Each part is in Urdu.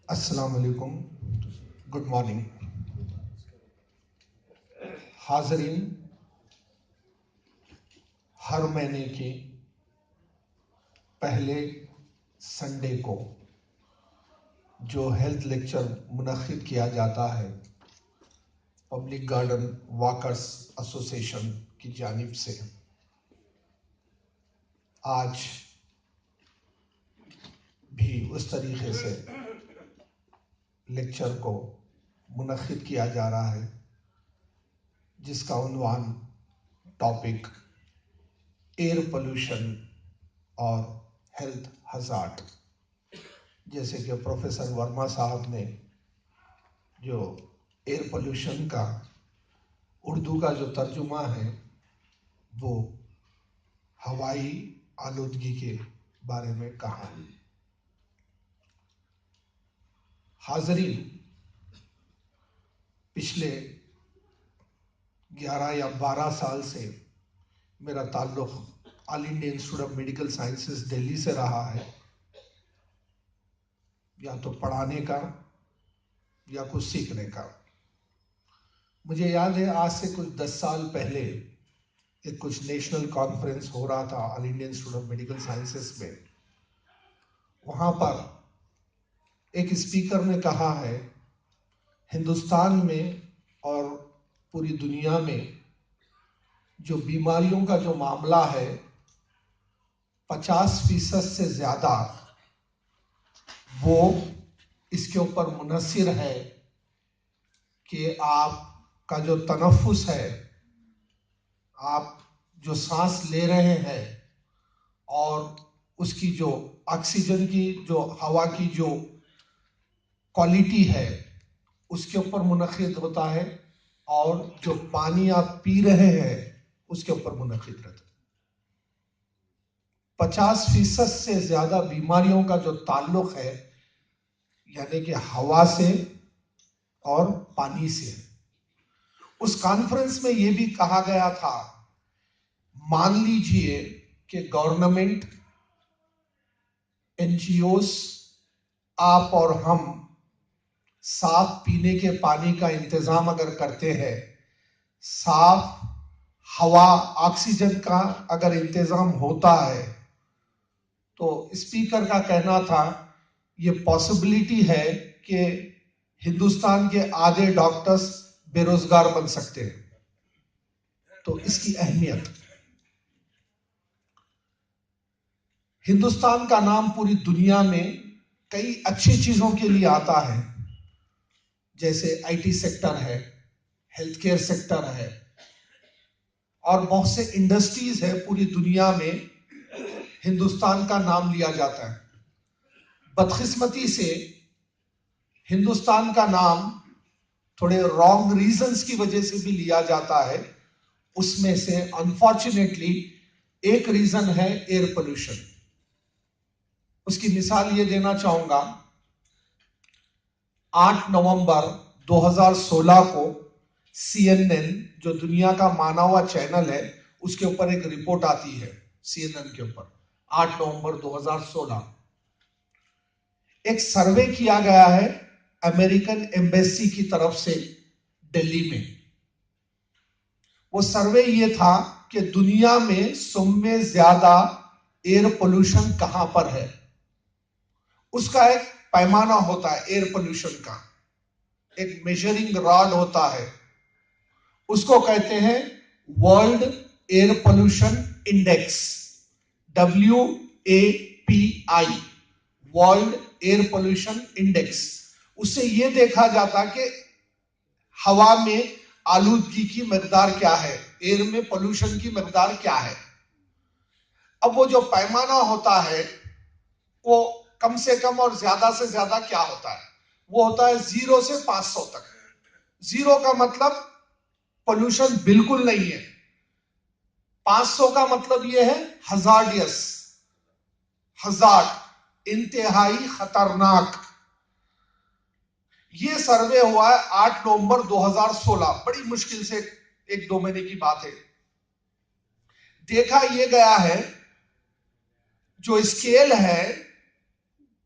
السلام علیکم، گڈ مارننگ حاضرین. ہر مہینے کے پہلے سنڈے کو جو ہیلتھ لیکچر منعقد کیا جاتا ہے پبلک گارڈن واکرز ایسوسی ایشن کی جانب سے، آج بھی اس طریقے سے لیکچر کو منعقد کیا جا رہا ہے جس کا عنوان ٹاپک ایئر پولوشن اور ہیلتھ ہزارڈ. جیسے کہ پروفیسر ورما صاحب نے جو ایئر پولوشن کا اردو کا جو ترجمہ ہے وہ ہوائی آلودگی کے بارے میں کہا ہے. حاضرین، پچھلے 11 یا 12 سال سے میرا تعلق all India institute of medical sciences Delhi سے رہا ہے، یا تو پڑھانے کا یا کچھ سیکھنے کا. مجھے یاد ہے آج سے کچھ 10 سال پہلے ایک کچھ نیشنل کانفرنس ہو رہا تھا all India institute of medical sciences میں. وہاں پر ایک اسپیکر نے کہا ہے ہندوستان میں اور پوری دنیا میں جو بیماریوں کا جو معاملہ ہے 50% سے زیادہ وہ اس کے اوپر منحصر ہے کہ آپ کا جو تنفس ہے، آپ جو سانس لے رہے ہیں اور اس کی جو آکسیجن کی جو ہوا کی جو کوالٹی ہے اس کے اوپر منعقد ہوتا ہے، اور جو پانی آپ پی رہے ہیں اس کے اوپر منعقد رہتا ہے. 50% سے زیادہ بیماریوں کا جو تعلق ہے یعنی کہ ہوا سے اور پانی سے. اس کانفرنس میں یہ بھی کہا گیا تھا، مان لیجئے کہ گورنمنٹ، این جی اوز، آپ اور ہم صاف پینے کے پانی کا انتظام اگر کرتے ہیں، صاف ہوا آکسیجن کا اگر انتظام ہوتا ہے، تو اسپیکر کا کہنا تھا یہ پاسبلٹی ہے کہ ہندوستان کے آدھے ڈاکٹرز بے روزگار بن سکتے ہیں. تو اس کی اہمیت، ہندوستان کا نام پوری دنیا میں کئی اچھی چیزوں کے لیے آتا ہے، جیسے آئی ٹی سیکٹر ہے، ہیلتھ کیئر سیکٹر ہے، اور بہت سے انڈسٹریز ہے پوری دنیا میں ہندوستان کا نام لیا جاتا ہے. بدقسمتی سے ہندوستان کا نام تھوڑے رانگ ریزنز کی وجہ سے بھی لیا جاتا ہے. اس میں سے انفارچونیٹلی ایک ریزن ہے ایئر پولوشن. اس کی مثال یہ دینا چاہوں گا، 8 نومبر 2016 کو سی این این جو دنیا کا مانا ہوا چینل ہے اس کے اوپر ایک رپورٹ آتی ہے. سی این این کے اوپر 8 نومبر 2016 ایک سروے کیا گیا ہے امریکن ایمبیسی کی طرف سے دلی میں. وہ سروے یہ تھا کہ دنیا میں 100 میں زیادہ ایئر پولوشن کہاں پر ہے. اس کا ایک پیمانہ ہوتا ہے، ایئر پولوشن کا ایک میجرنگ راڈ ہوتا ہے، اس کو کہتے ہیں world air pollution index, WAPI، world air pollution index. اس سے یہ دیکھا جاتا کہ ہوا میں آلودگی کی مقدار کیا ہے، ایئر میں پولوشن کی مقدار کیا ہے. اب وہ جو پیمانہ ہوتا ہے وہ کم سے کم اور زیادہ سے زیادہ کیا ہوتا ہے، وہ ہوتا ہے 0 سے 500 تک. 0 کا مطلب پولوشن بالکل نہیں ہے، 500 کا مطلب یہ ہے ہزارڈیس، ہزارڈ، انتہائی خطرناک. یہ سروے ہوا ہے 8 نومبر 2016، بڑی مشکل سے 1-2 مہینے کی بات ہے. دیکھا یہ گیا ہے جو اسکیل ہے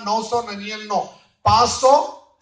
999, 500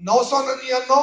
999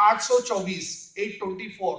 824।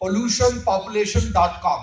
pollutionpopulation.com,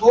2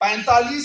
45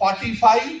45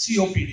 COPD,